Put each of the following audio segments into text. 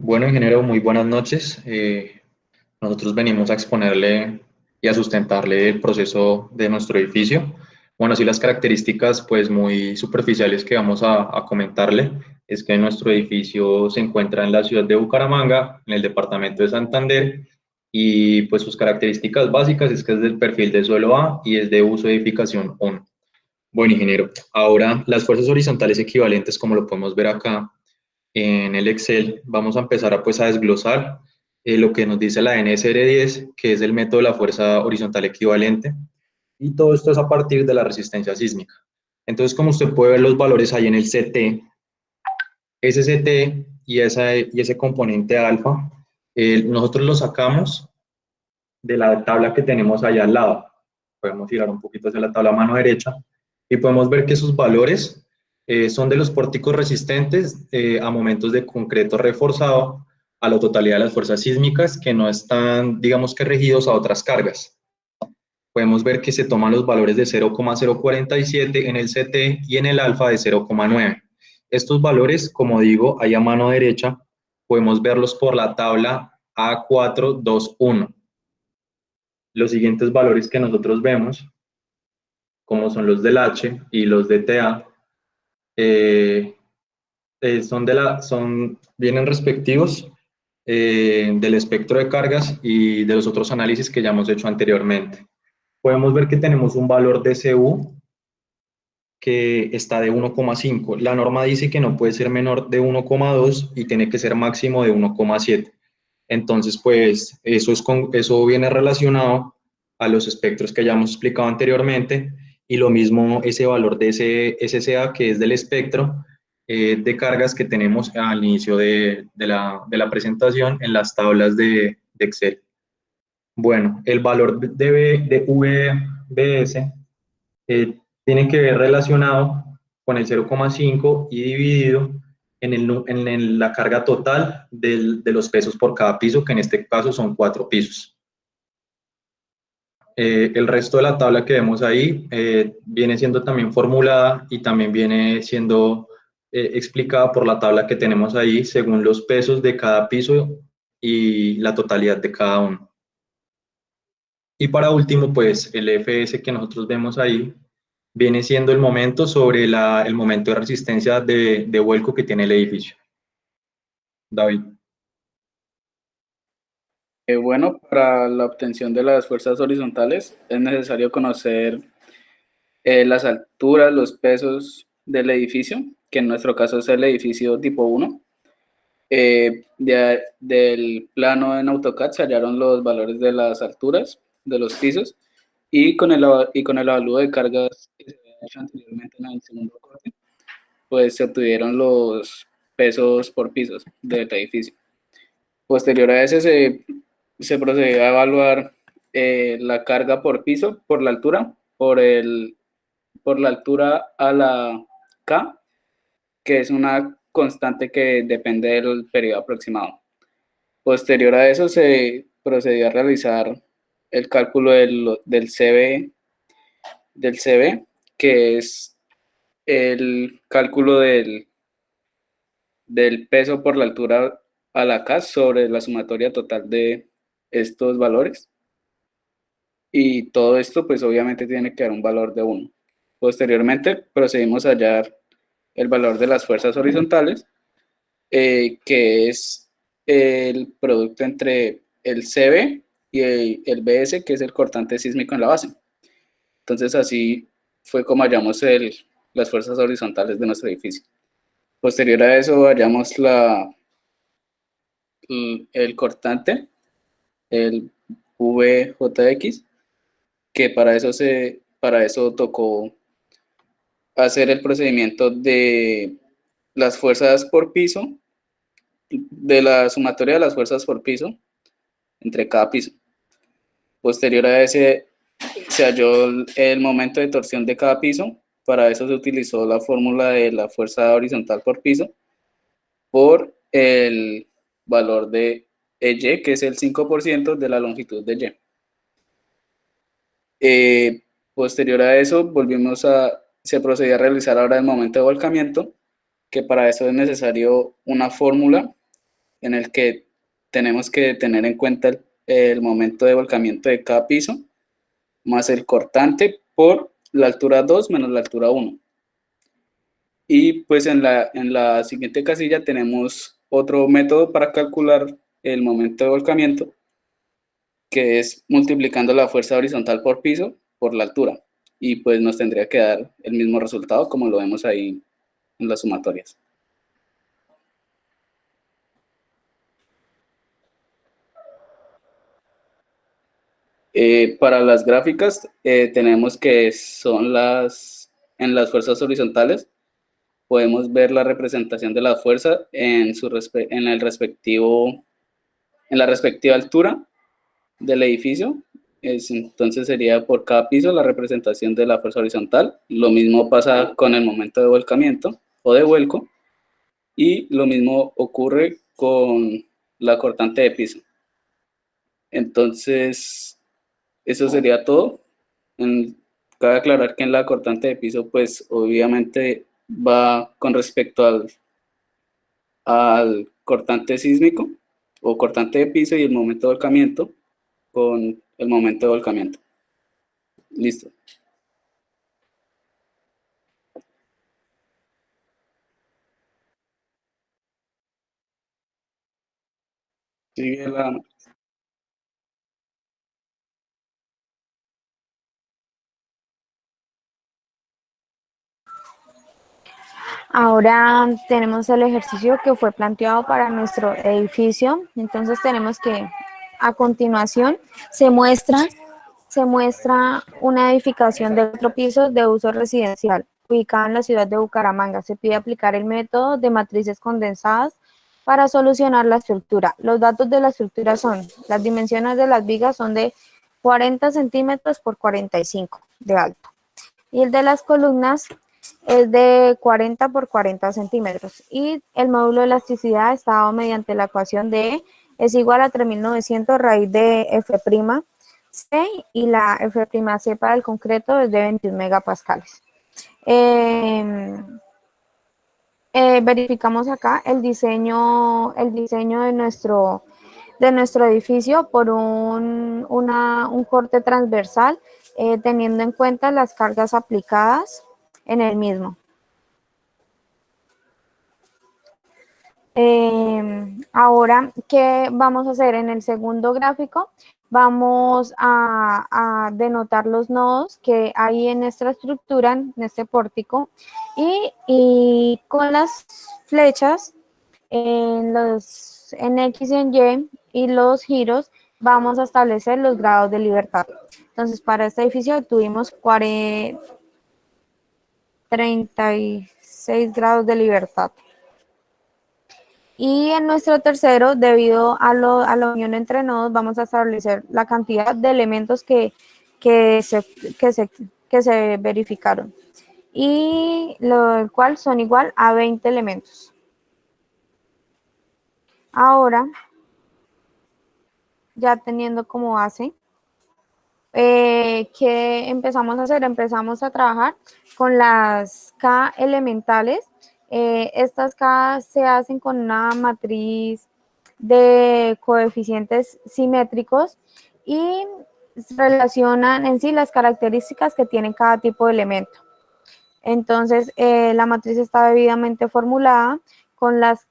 Bueno, ingeniero, muy buenas noches. Nosotros venimos a exponerle y a sustentarle el proceso de nuestro edificio. Bueno, sí, las características pues muy superficiales que vamos a comentarle es que nuestro edificio se encuentra en la ciudad de Bucaramanga, en el departamento de Santander, y pues sus características básicas es que es del perfil de suelo A y es de uso de edificación 1. Bueno, ingeniero, ahora las fuerzas horizontales equivalentes, como lo podemos ver acá, en el Excel, vamos a empezar a desglosar lo que nos dice la NSR10, que es el método de la fuerza horizontal equivalente, y todo esto es a partir de la resistencia sísmica. Entonces, como usted puede ver los valores ahí en el CT, ese CT y ese componente alfa, nosotros lo sacamos de la tabla que tenemos allá al lado. Podemos girar un poquito hacia la tabla a mano derecha y podemos ver que sus valores son de los pórticos resistentes a momentos de concreto reforzado a la totalidad de las fuerzas sísmicas que no están, digamos que regidos a otras cargas. Podemos ver que se toman los valores de 0,047 en el CT y en el alfa de 0,9. Estos valores, como digo, ahí a mano derecha, podemos verlos por la tabla A421. Los siguientes valores que nosotros vemos, como son los del H y los de TA, eh, vienen respectivos del espectro de cargas y de los otros análisis que ya hemos hecho anteriormente. Podemos ver que tenemos un valor de CU que está de 1,5. La norma dice que no puede ser menor de 1,2 y tiene que ser máximo de 1,7. Entonces, pues eso viene relacionado a los espectros que ya hemos explicado anteriormente y lo mismo ese valor de ese SCA que es del espectro de cargas que tenemos al inicio de la presentación en las tablas de Excel. Bueno, el valor de VBS tiene que ver relacionado con el 0,5 y dividido en la carga total de los pesos por cada piso, que en este caso son 4 pisos. El resto de la tabla que vemos ahí viene siendo también formulada y también viene siendo explicada por la tabla que tenemos ahí según los pesos de cada piso y la totalidad de cada uno. Y para último, pues el FS que nosotros vemos ahí viene siendo el momento sobre el momento de resistencia de vuelco que tiene el edificio. David. Bueno, para la obtención de las fuerzas horizontales es necesario conocer las alturas, los pesos del edificio, que en nuestro caso es el edificio tipo 1. Del plano en AutoCAD se hallaron los valores de las alturas de los pisos y con el avalúo de cargas que se había hecho anteriormente en el segundo corte, pues se obtuvieron los pesos por pisos del edificio. Posterior a ese se procedió a evaluar la carga por piso, por la altura, por la altura a la K, que es una constante que depende del periodo aproximado. Posterior a eso se procedió a realizar el cálculo del CB, que es el cálculo del peso por la altura a la K sobre la sumatoria total de estos valores. Y todo esto, pues obviamente tiene que dar un valor de 1. Posteriormente, procedimos a hallar el valor de las fuerzas horizontales, que es el producto entre el CB y el BS, que es el cortante sísmico en la base. Entonces, así fue como hallamos las fuerzas horizontales de nuestro edificio. Posterior a eso, hallamos el cortante, el VJX, que para eso tocó hacer el procedimiento de las fuerzas por piso, de la sumatoria de las fuerzas por piso entre cada piso. Posterior a ese se halló el momento de torsión de cada piso. Para eso se utilizó la fórmula de la fuerza horizontal por piso por el valor de Y, que es el 5% de la longitud de Y. Posterior a eso, se procedió a realizar ahora el momento de volcamiento, que para eso es necesario una fórmula en el que tenemos que tener en cuenta el momento de volcamiento de cada piso, más el cortante por la altura 2 menos la altura 1. Y pues en la siguiente casilla tenemos otro método para calcular el momento de volcamiento, que es multiplicando la fuerza horizontal por piso por la altura. Y pues nos tendría que dar el mismo resultado como lo vemos ahí en las sumatorias. Para las gráficas tenemos que son en las fuerzas horizontales, podemos ver la representación de la fuerza en la respectiva altura del edificio. Entonces sería por cada piso la representación de la fuerza horizontal. Lo mismo pasa con el momento de volcamiento o de vuelco, y lo mismo ocurre con la cortante de piso. Entonces, eso sería todo. Cabe aclarar que en la cortante de piso, pues obviamente va con respecto al cortante sísmico o cortante de piso, y el momento de volcamiento con el momento de volcamiento. Listo. Sigue la... Ahora tenemos el ejercicio que fue planteado para nuestro edificio. Entonces tenemos que, a continuación, se muestra una edificación de 4 pisos de uso residencial, ubicada en la ciudad de Bucaramanga. Se pide aplicar el método de matrices condensadas para solucionar la estructura. Los datos de la estructura son, las dimensiones de las vigas son de 40 centímetros por 45 de alto. Y el de las columnas es de 40 por 40 centímetros. Y el módulo de elasticidad está dado mediante la ecuación de E es igual a 3900 raíz de F' C, y la F'C para el concreto es de 21 megapascales. Verificamos acá el diseño de nuestro edificio por un corte transversal, teniendo en cuenta las cargas aplicadas en el mismo. Ahora, ¿qué vamos a hacer? En el segundo gráfico vamos a denotar los nodos que hay en nuestra estructura, en este pórtico, y con las flechas en X y en Y y los giros vamos a establecer los grados de libertad. Entonces, para este edificio tuvimos 36 grados de libertad. Y en nuestro tercero, debido a la unión entre nodos, vamos a establecer la cantidad de elementos que se verificaron, y el cual son igual a 20 elementos. Ahora, ya teniendo como base, ¿qué empezamos a hacer? Empezamos a trabajar con las K elementales. Estas K se hacen con una matriz de coeficientes simétricos y relacionan en sí las características que tiene cada tipo de elemento. Entonces, la matriz está debidamente formulada con las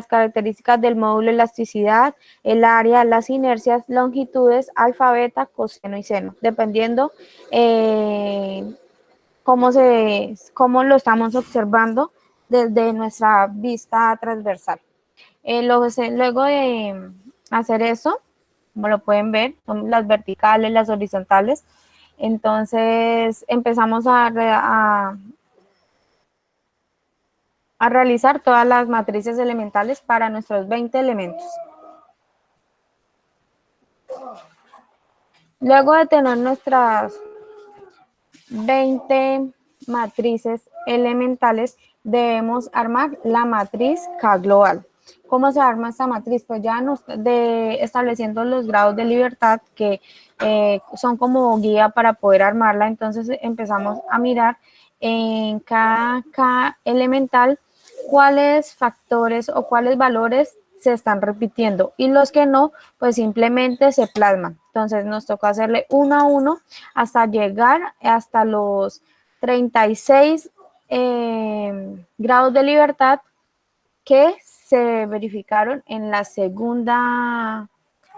características del módulo elasticidad, el área, las inercias, longitudes, alfa, beta, coseno y seno, dependiendo cómo lo estamos observando desde nuestra vista transversal. Luego de hacer eso, como lo pueden ver, son las verticales, las horizontales. Entonces empezamos a realizar todas las matrices elementales para nuestros 20 elementos. Luego de tener nuestras 20 matrices elementales, debemos armar la matriz K global. ¿Cómo se arma esta matriz? Pues ya estableciendo los grados de libertad que son como guía para poder armarla. Entonces empezamos a mirar en cada K elemental cuáles factores o cuáles valores se están repitiendo, y los que no, pues simplemente se plasman. Entonces nos tocó hacerle uno a uno hasta llegar hasta los 36 grados de libertad que se verificaron en la segunda,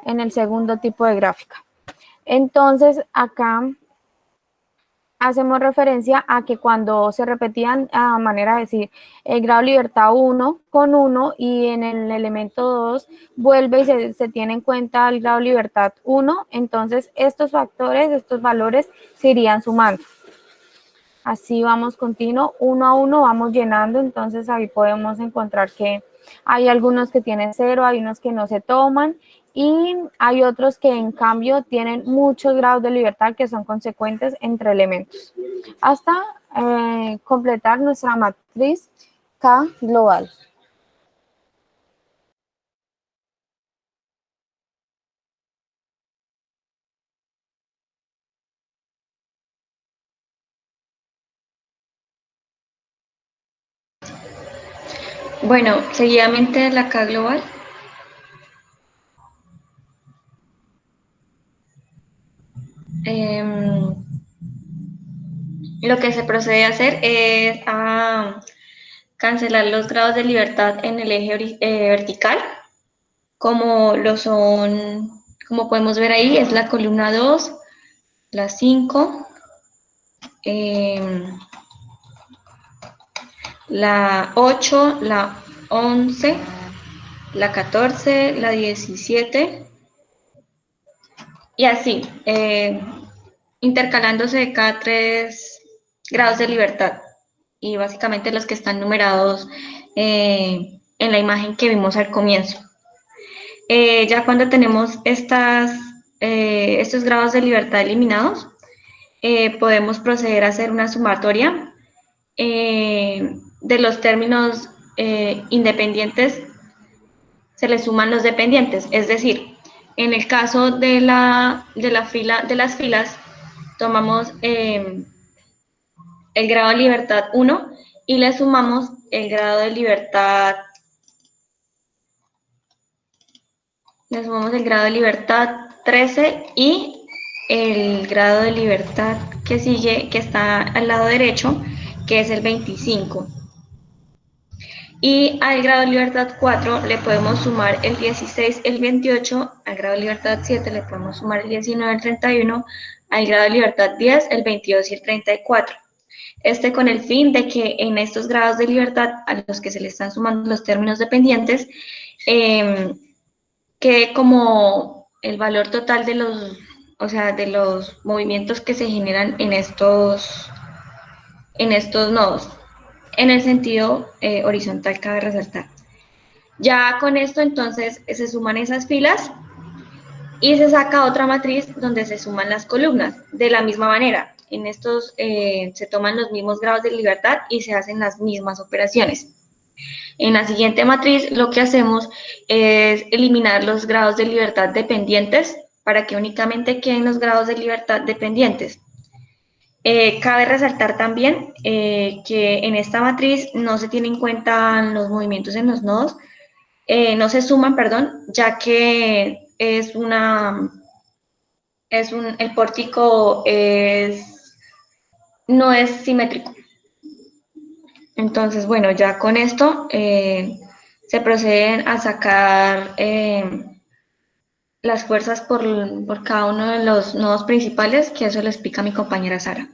en el segundo tipo de gráfica. Entonces acá hacemos referencia a que cuando se repetían, a manera de decir, el grado de libertad 1 con 1, y en el elemento 2 vuelve y se tiene en cuenta el grado de libertad 1, entonces estos factores, estos valores se irían sumando. Así vamos continuo, uno a uno vamos llenando. Entonces ahí podemos encontrar que hay algunos que tienen 0, hay unos que no se toman, y hay otros que en cambio tienen muchos grados de libertad que son consecuentes entre elementos, hasta completar nuestra matriz K global. Bueno, seguidamente la K global. Lo que se procede a hacer es a cancelar los grados de libertad en el eje vertical, como lo son, como podemos ver ahí, es la columna 2, la 5, la 8, la 11, la 14, la 17, y así, intercalándose cada 3 grados de libertad, y básicamente los que están numerados en la imagen que vimos al comienzo. Ya cuando tenemos estos grados de libertad eliminados, podemos proceder a hacer una sumatoria de los términos independientes. Se le suman los dependientes, es decir, en el caso de las filas, tomamos el grado de libertad 1 y le sumamos el grado de libertad 13 y el grado de libertad que sigue, que está al lado derecho, que es el 25. Y al grado de libertad 4 le podemos sumar el 16, el 28, al grado de libertad 7 le podemos sumar el 19, el 31, al grado de libertad 10, el 22 y el 34. Con el fin de que en estos grados de libertad a los que se le están sumando los términos dependientes, quede como el valor total de los movimientos que se generan en estos nodos. En el sentido horizontal, cabe resaltar. Ya con esto, entonces, se suman esas filas y se saca otra matriz donde se suman las columnas. De la misma manera, en estos se toman los mismos grados de libertad y se hacen las mismas operaciones. En la siguiente matriz, lo que hacemos es eliminar los grados de libertad dependientes para que únicamente queden los grados de libertad dependientes. Cabe resaltar también que en esta matriz no se tienen en cuenta los movimientos en los nodos, no se suman, perdón, ya que el pórtico no es simétrico. Entonces, bueno, ya con esto se proceden a sacar las fuerzas por cada uno de los nodos principales, que eso lo explica mi compañera Sara.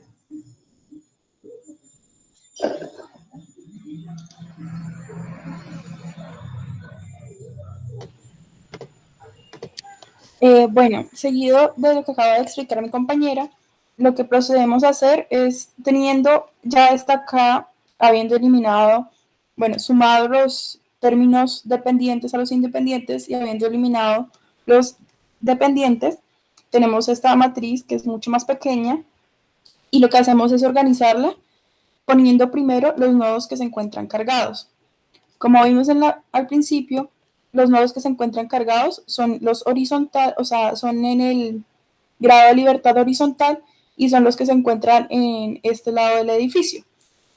Bueno, seguido de lo que acaba de explicar mi compañera, lo que procedemos a hacer es, teniendo ya esta acá, habiendo eliminado, bueno, sumado los términos dependientes a los independientes y habiendo eliminado los dependientes, tenemos esta matriz que es mucho más pequeña, y lo que hacemos es organizarla poniendo primero los nodos que se encuentran cargados. Como vimos al principio, los nodos que se encuentran cargados son los horizontales, o sea, son en el grado de libertad horizontal, y son los que se encuentran en este lado del edificio.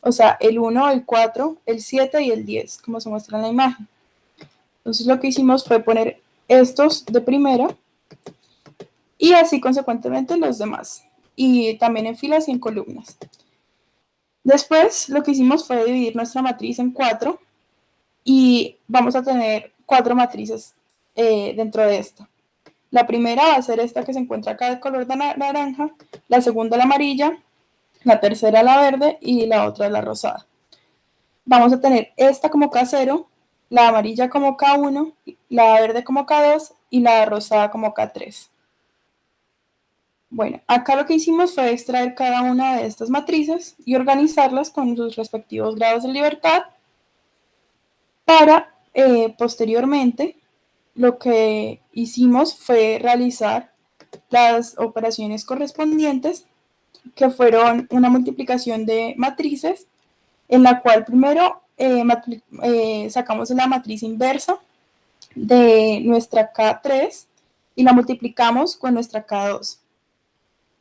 o sea, el 1, el 4, el 7 y el 10, como se muestra en la imagen. Entonces lo que hicimos fue poner estos de primera y así consecuentemente los demás, y también en filas y en columnas. Después lo que hicimos fue dividir nuestra matriz en 4 y vamos a tener 4 matrices dentro de esta. La primera va a ser esta que se encuentra acá de color naranja, la segunda la amarilla, la tercera la verde y la otra la rosada. Vamos a tener esta como K0, la amarilla como K1, la verde como K2 y la rosada como K3. Bueno, acá lo que hicimos fue extraer cada una de estas matrices y organizarlas con sus respectivos grados de libertad para posteriormente lo que hicimos fue realizar las operaciones correspondientes, que fueron una multiplicación de matrices, en la cual primero sacamos la matriz inversa de nuestra K3 y la multiplicamos con nuestra K2.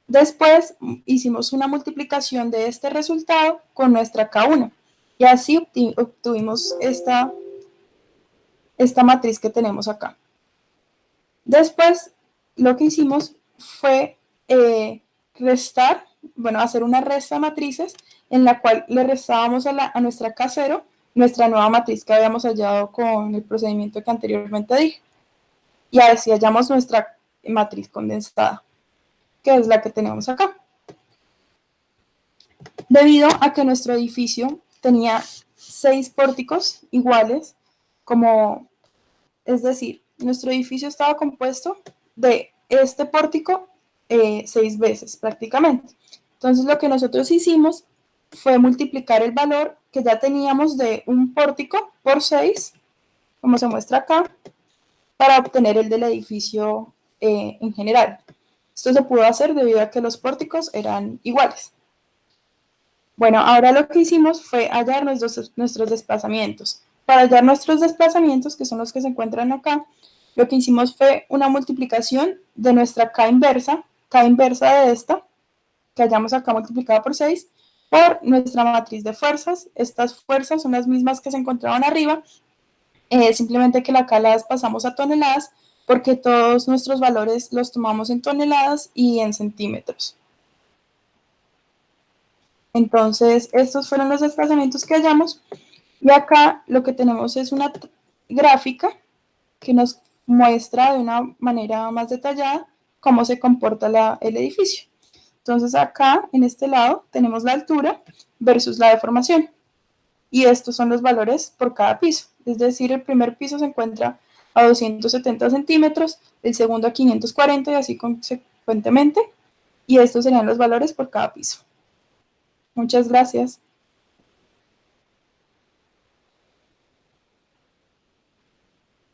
Después hicimos una multiplicación de este resultado con nuestra K1 y así obtuvimos esta matriz que tenemos acá. Después lo que hicimos fue hacer una resta de matrices en la cual le restábamos a nuestra K0 nuestra nueva matriz que habíamos hallado con el procedimiento que anteriormente dije. Y así hallamos nuestra matriz condensada, que es la que tenemos acá. Debido a que nuestro edificio tenía 6 pórticos iguales, es decir, nuestro edificio estaba compuesto de este pórtico 6 veces prácticamente. Entonces lo que nosotros hicimos fue multiplicar el valor que ya teníamos de un pórtico por 6, como se muestra acá, para obtener el del edificio en general. Esto se pudo hacer debido a que los pórticos eran iguales. Bueno, ahora lo que hicimos fue hallar nuestros desplazamientos. Para hallar nuestros desplazamientos, que son los que se encuentran acá, lo que hicimos fue una multiplicación de nuestra K inversa de esta, que hallamos acá multiplicada por 6, por nuestra matriz de fuerzas. Estas fuerzas son las mismas que se encontraban arriba, simplemente que acá las pasamos a toneladas, porque todos nuestros valores los tomamos en toneladas y en centímetros. Entonces, estos fueron los desplazamientos que hallamos. Y acá lo que tenemos es una gráfica que nos muestra de una manera más detallada cómo se comporta el edificio. Entonces, acá, en este lado, tenemos la altura versus la deformación. Y estos son los valores por cada piso. Es decir, el primer piso se encuentra a 270 centímetros, el segundo a 540 y así consecuentemente. Y estos serían los valores por cada piso. Muchas gracias.